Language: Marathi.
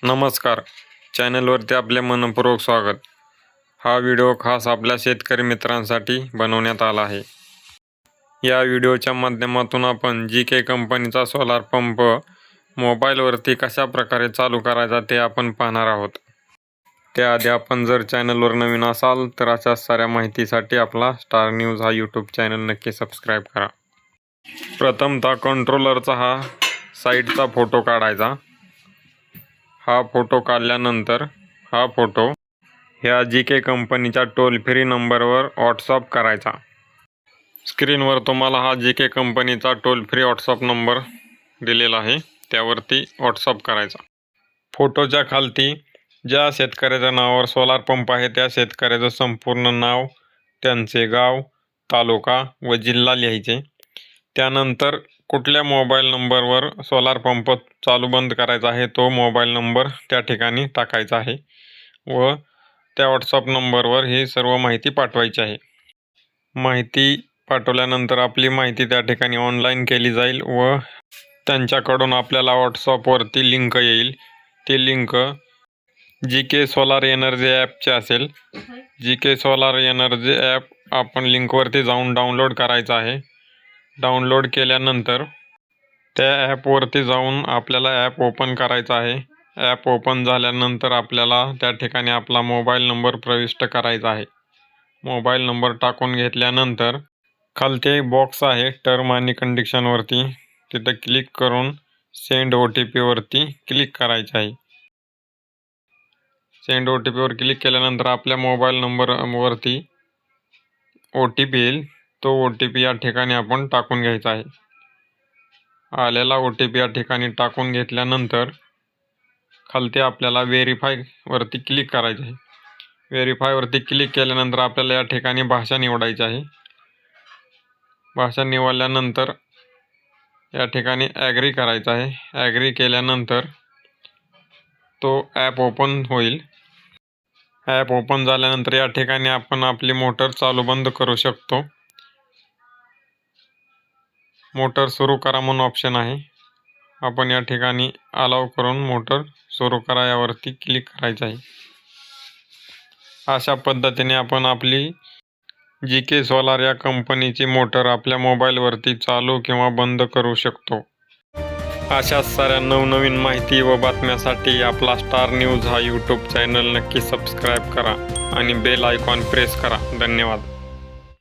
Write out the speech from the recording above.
नमस्कार, चॅनलवरती आपले मनपूर्वक स्वागत। हा व्हिडिओ खास आपल्या शेतकरी मित्रांसाठी बनवण्यात आला आहे। या व्हिडिओच्या माध्यमातून आपण जीके कंपनीचा सोलार पंप मोबाईलवरती कशा प्रकारे चालू करायचा ते आपण पाहणार आहोत। त्याआधी आपण जर चॅनलवर नवीन असाल तर अशा साऱ्या माहितीसाठी आपला स्टार न्यूज हा यूट्यूब चॅनल नक्की सबस्क्राईब करा। प्रथमतः कंट्रोलरचा हा साईडचा फोटो काढायचा। हा फोटो काढल्यानंतर हा फोटो ह्या जीके कंपनीच्या टोल फ्री नंबरवर व्हॉट्सअप करायचा। स्क्रीनवर तुम्हाला हा जीके कंपनीचा टोल फ्री व्हॉट्सअप नंबर दिलेला आहे, त्यावरती व्हॉट्सअप करायचा। फोटोच्या खालती ज्या शेतकऱ्याच्या नावावर सोलार पंप आहे त्या शेतकऱ्याचं संपूर्ण नाव, त्यांचे गाव, तालुका व जिल्हा लिहायचे। त्यानंतर कुठल्या मोबाईल नंबरवर सोलार पंप चालू बंद करायचा आहे तो मोबाईल नंबर त्या ठिकाणी टाकायचा आहे व त्या व्हॉट्सअप नंबरवर ही सर्व माहिती पाठवायची आहे। माहिती पाठवल्यानंतर आपली माहिती त्या ठिकाणी ऑनलाईन केली जाईल व त्यांच्याकडून आपल्याला व्हॉट्सअपवरती लिंक येईल। ती लिंक जीके सोलार एनर्जी ॲपचे असेल। जीके सोलार एनर्जी ॲप आपण लिंकवरती जाऊन डाउनलोड करायचं आहे। डाउनलोड केल्यानंतर त्या ॲपवरती जाऊन आपल्याला ॲप ओपन करायचा आहे। ॲप ओपन झाल्यानंतर आपल्याला त्या ठिकाणी आपला मोबाईल नंबर प्रविष्ट करायचा आहे। मोबाईल नंबर टाकून घेतल्यानंतर खालती बॉक्स आहे टर्म आणि कंडिशनवरती, तिथे क्लिक करून सेंड OTP वरती क्लिक करायचे आहे। सेंड OTP वर क्लिक केल्यानंतर आपल्या मोबाईल नंबरवरती OTP येईल। तो OTP या ठिकाणी आपण टाकून घ्यायचा आहे। आलेला OTP या ठिकाणी टाकून घेतल्यानंतर खालती आपल्याला व्हेरीफाय वरती क्लिक करायचे आहे। व्हेरीफाय वरती क्लिक केल्यानंतर आपल्याला या ठिकाणी भाषा निवडायची आहे। भाषा निवडल्यानंतर या ठिकाणी ॲग्री करायचा आहे। ॲग्री केल्यानंतर तो ॲप ओपन होईल। ॲप ओपन झाल्यानंतर या ठिकाणी आपण आपली मोटर चालू बंद करू शकतो। मोटर सुरू करा म्हणून ऑप्शन आहे, आपण या ठिकाणी अलाउ करून मोटर सुरू करा यावरती क्लिक करायचं आहे। अशा पद्धतीने आपण आपली जीके सोलार या कंपनीची मोटर आपल्या मोबाईलवरती चालू किंवा बंद करू शकतो। अशाच साऱ्या नवनवीन माहिती व बातम्यासाठी आपला स्टार न्यूज हा यूट्यूब चॅनल नक्की सबस्क्राईब करा आणि बेल आयकॉन प्रेस करा। धन्यवाद।